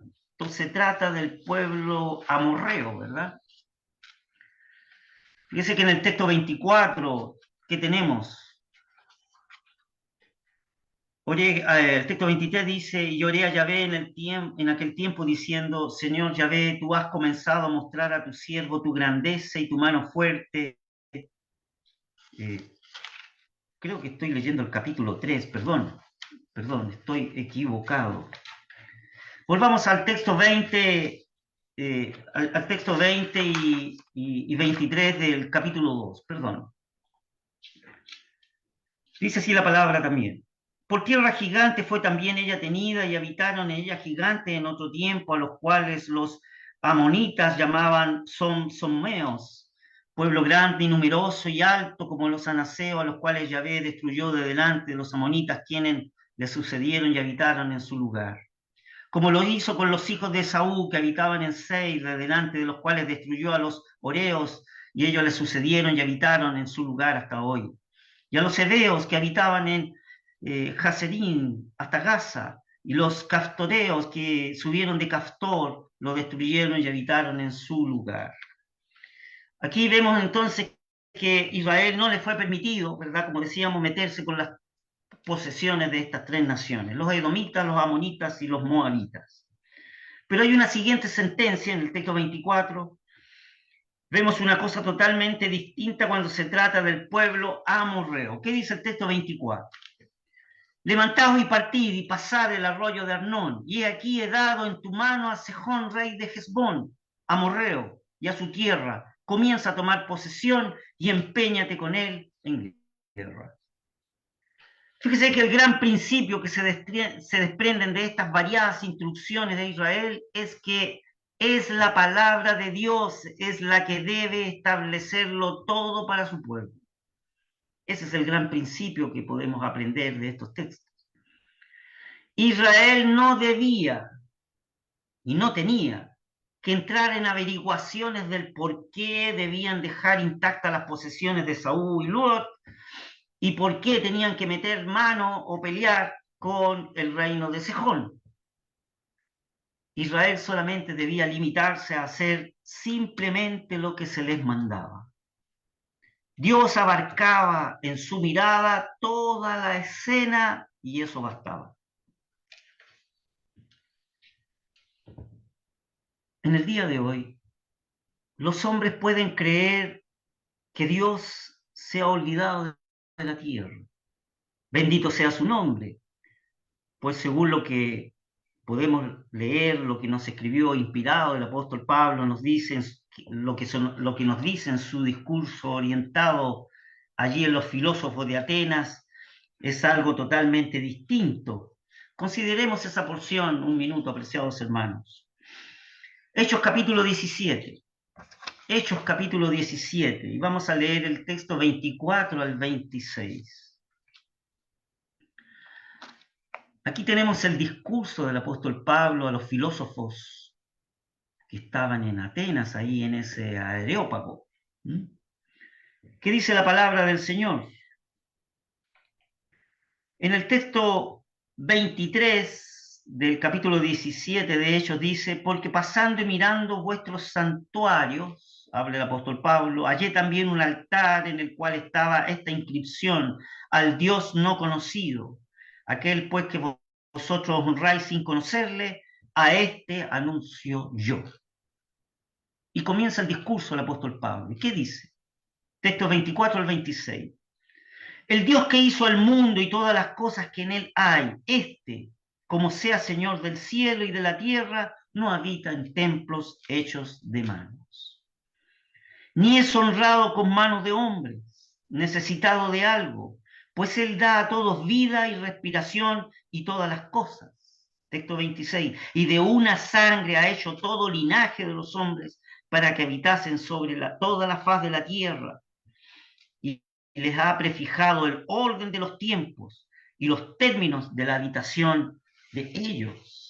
se trata del pueblo amorreo, ¿verdad? Fíjese que en el texto 24 que tenemos, el texto 23 dice: y oré a Yahvé en aquel tiempo diciendo: Señor Yahvé, tú has comenzado a mostrar a tu siervo tu grandeza y tu mano fuerte. Eh, Creo que estoy leyendo el capítulo 3, perdón, estoy equivocado. Volvamos al texto 20, al texto 20 y 23 del capítulo 2, perdón. Dice así la palabra también. Por tierra gigante fue también ella tenida, y habitaron en ella gigantes en otro tiempo, a los cuales los amonitas llamaban someos, pueblo grande y numeroso y alto como los anaseos, a los cuales Yahvé destruyó de delante de los amonitas, quienes le sucedieron y habitaron en su lugar. Como lo hizo con los hijos de Esaú, que habitaban en Seir, de delante de los cuales destruyó a los horeos, y ellos le sucedieron y habitaron en su lugar hasta hoy. Y a los heveos que habitaban en Jazerín hasta Gaza, y los caftoreos que subieron de Caftor, lo destruyeron y habitaron en su lugar. Aquí vemos entonces que Israel no le fue permitido, ¿verdad? Como decíamos, meterse con las posesiones de estas tres naciones: los edomitas, los amonitas y los moabitas. Pero hay una siguiente sentencia en el texto 24. Vemos una cosa totalmente distinta cuando se trata del pueblo amorreo. ¿Qué dice el texto 24? Levantaos y partid y pasad el arroyo de Arnón, y aquí he dado en tu mano a Sejón, rey de Hesbón, amorreo, y a su tierra. Comienza a tomar posesión y empeñate con él en guerra. Fíjese que el gran principio que se desprenden de estas variadas instrucciones de Israel es que es la palabra de Dios, es la que debe establecerlo todo para su pueblo. Ese es el gran principio que podemos aprender de estos textos. Israel no debía y no tenía que entrar en averiguaciones del por qué debían dejar intactas las posesiones de Saúl y Lot, y por qué tenían que meter mano o pelear con el reino de Sejón. Israel solamente debía limitarse a hacer simplemente lo que se les mandaba. Dios abarcaba en su mirada toda la escena y eso bastaba. En el día de hoy, los hombres pueden creer que Dios se ha olvidado de la tierra. Bendito sea su nombre, pues según lo que podemos leer, lo que nos escribió inspirado el apóstol Pablo, nos dice lo que nos dice en su discurso orientado allí en los filósofos de Atenas, es algo totalmente distinto. Consideremos esa porción un minuto, apreciados hermanos. Hechos capítulo 17. Hechos capítulo 17. Y vamos a leer el texto 24 al 26. Aquí tenemos el discurso del apóstol Pablo a los filósofos que estaban en Atenas, ahí en ese Areópago. ¿Qué dice la palabra del Señor? En el texto 23 del capítulo 17 de Hechos dice, porque pasando y mirando vuestros santuarios, habla el apóstol Pablo, hallé también un altar en el cual estaba esta inscripción, al Dios no conocido, aquel pues que vosotros honráis sin conocerle, a este anuncio yo. Y comienza el discurso del apóstol Pablo. ¿Y qué dice? Texto 24 al 26. El Dios que hizo el mundo y todas las cosas que en él hay, como sea Señor del cielo y de la tierra, no habita en templos hechos de manos. Ni es honrado con manos de hombres, necesitado de algo, pues él da a todos vida y respiración y todas las cosas. Texto 26. Y de una sangre ha hecho todo linaje de los hombres para que habitasen sobre toda la faz de la tierra y les ha prefijado el orden de los tiempos y los términos de la habitación de ellos.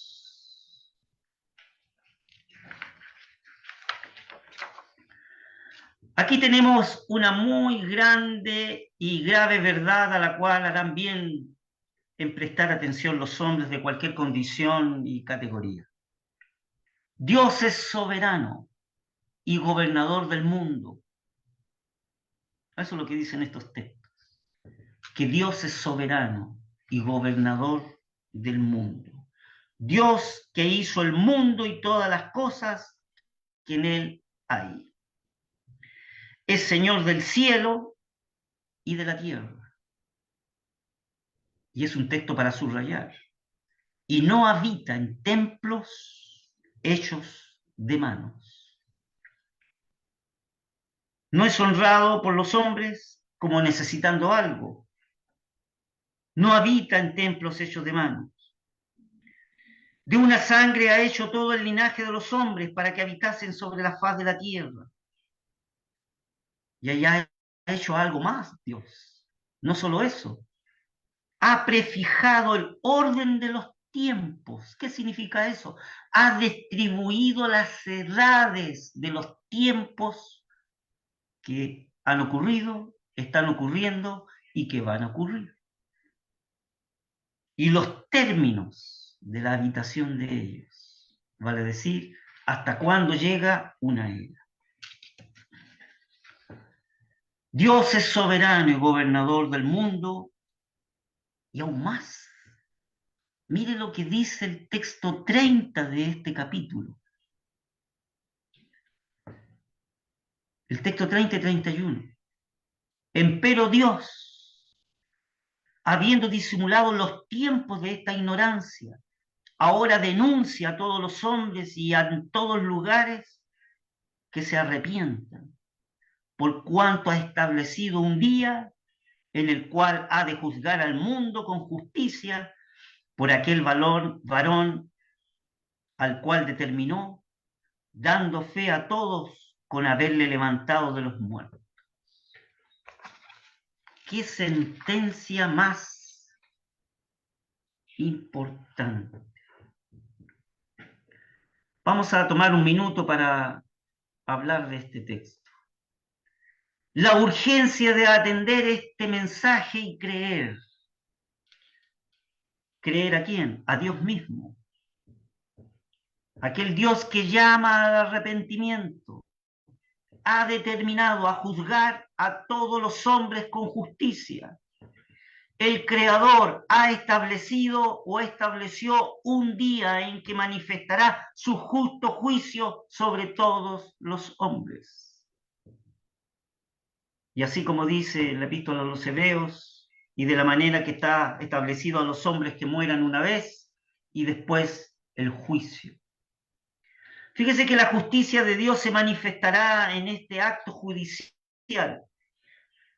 Aquí tenemos una muy grande y grave verdad a la cual harán bien en prestar atención los hombres de cualquier condición y categoría. Dios es soberano y gobernador del mundo. Eso es lo que dicen estos textos. Que Dios es soberano y gobernador del mundo. Dios que hizo el mundo y todas las cosas que en él hay. Es Señor del cielo y de la tierra. Y es un texto para subrayar. Y no habita en templos hechos de manos. No es honrado por los hombres como necesitando algo. No habita en templos hechos de manos. De una sangre ha hecho todo el linaje de los hombres para que habitasen sobre la faz de la tierra. Y allá ha hecho algo más, Dios. No solo eso, ha prefijado el orden de los tiempos. ¿Qué significa eso? Ha distribuido las edades de los tiempos que han ocurrido, están ocurriendo y que van a ocurrir. Y los términos de la habitación de ellos. Vale decir, hasta cuándo llega una era. Dios es soberano y gobernador del mundo y aún más. Mire lo que dice el texto 30 de este capítulo. El texto 30 y 31. Empero Dios, habiendo disimulado los tiempos de esta ignorancia, ahora denuncia a todos los hombres y en todos lugares que se arrepientan, por cuanto ha establecido un día en el cual ha de juzgar al mundo con justicia por aquel varón al cual determinó, dando fe a todos con haberle levantado de los muertos. ¿Qué sentencia más importante? Vamos a tomar un minuto para hablar de este texto. La urgencia de atender este mensaje y creer. ¿Creer a quién? A Dios mismo. Aquel Dios que llama al arrepentimiento, ha determinado a juzgar a todos los hombres con justicia. El Creador ha establecido o estableció un día en que manifestará su justo juicio sobre todos los hombres. Y así como dice la epístola a los Hebreos, y de la manera que está establecido a los hombres que mueran una vez y después el juicio. Fíjese que la justicia de Dios se manifestará en este acto judicial.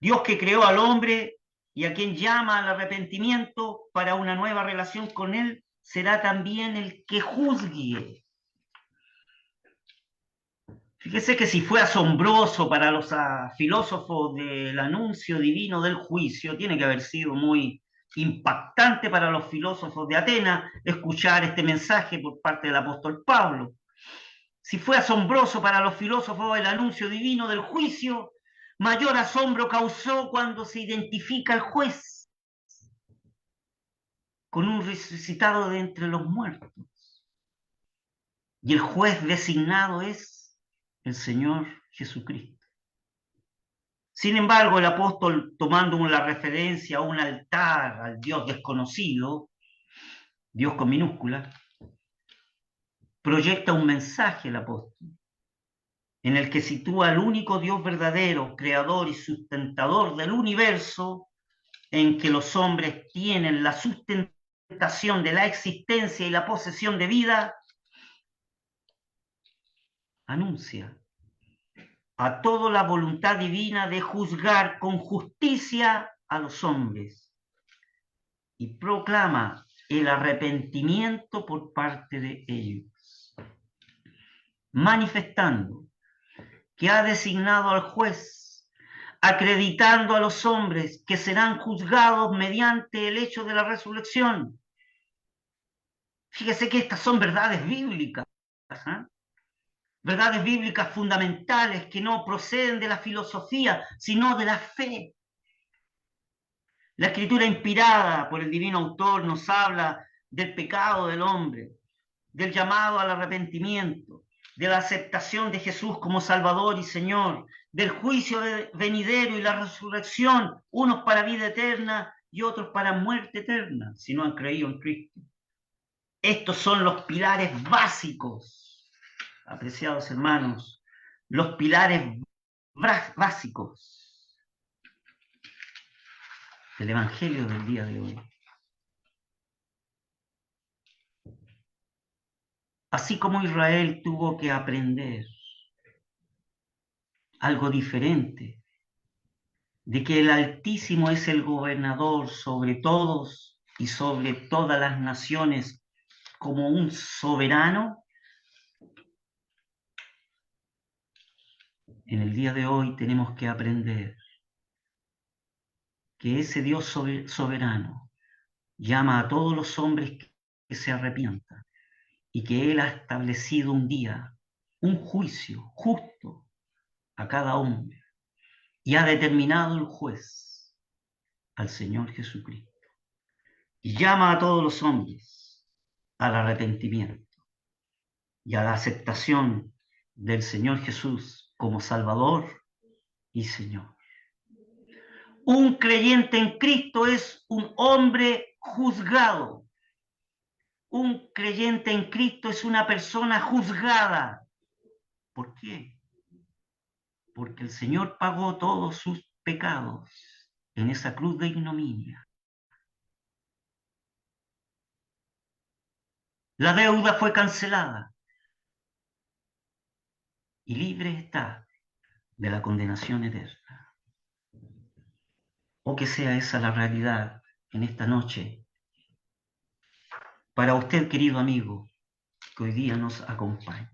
Dios que creó al hombre y a quien llama al arrepentimiento para una nueva relación con Él, será también el que juzgue. Fíjese que si fue asombroso para los filósofos del anuncio divino del juicio, tiene que haber sido muy impactante para los filósofos de Atenas escuchar este mensaje por parte del apóstol Pablo. Si fue asombroso para los filósofos el anuncio divino del juicio, mayor asombro causó cuando se identifica al juez con un resucitado de entre los muertos. Y el juez designado es el Señor Jesucristo. Sin embargo, el apóstol, tomando la referencia a un altar al Dios desconocido, Dios con minúscula, proyecta un mensaje el apóstol, en el que sitúa al único Dios verdadero, creador y sustentador del universo, en que los hombres tienen la sustentación de la existencia y la posesión de vida, anuncia a toda la voluntad divina de juzgar con justicia a los hombres y proclama el arrepentimiento por parte de ellos, manifestando que ha designado al juez, acreditando a los hombres que serán juzgados mediante el hecho de la resurrección. Fíjese que estas son verdades bíblicas, ¿eh? Verdades bíblicas fundamentales que no proceden de la filosofía, sino de la fe. La escritura inspirada por el divino autor nos habla del pecado del hombre, del llamado al arrepentimiento, de la aceptación de Jesús como Salvador y Señor, del juicio venidero y la resurrección, unos para vida eterna y otros para muerte eterna, si no han creído en Cristo. Estos son los pilares básicos, apreciados hermanos, los pilares básicos del Evangelio del día de hoy. Así como Israel tuvo que aprender algo diferente, de que el Altísimo es el gobernador sobre todos y sobre todas las naciones como un soberano, en el día de hoy tenemos que aprender que ese Dios soberano llama a todos los hombres que se arrepientan y que Él ha establecido un día, un juicio justo a cada hombre y ha determinado el juez al Señor Jesucristo y llama a todos los hombres al arrepentimiento y a la aceptación del Señor Jesús como Salvador y Señor. Un creyente en Cristo es un hombre juzgado. Un creyente en Cristo es una persona juzgada. ¿Por qué? Porque el Señor pagó todos sus pecados en esa cruz de ignominia. La deuda fue cancelada y libre está de la condenación eterna. O que sea esa la realidad en esta noche para usted, querido amigo, que hoy día nos acompaña.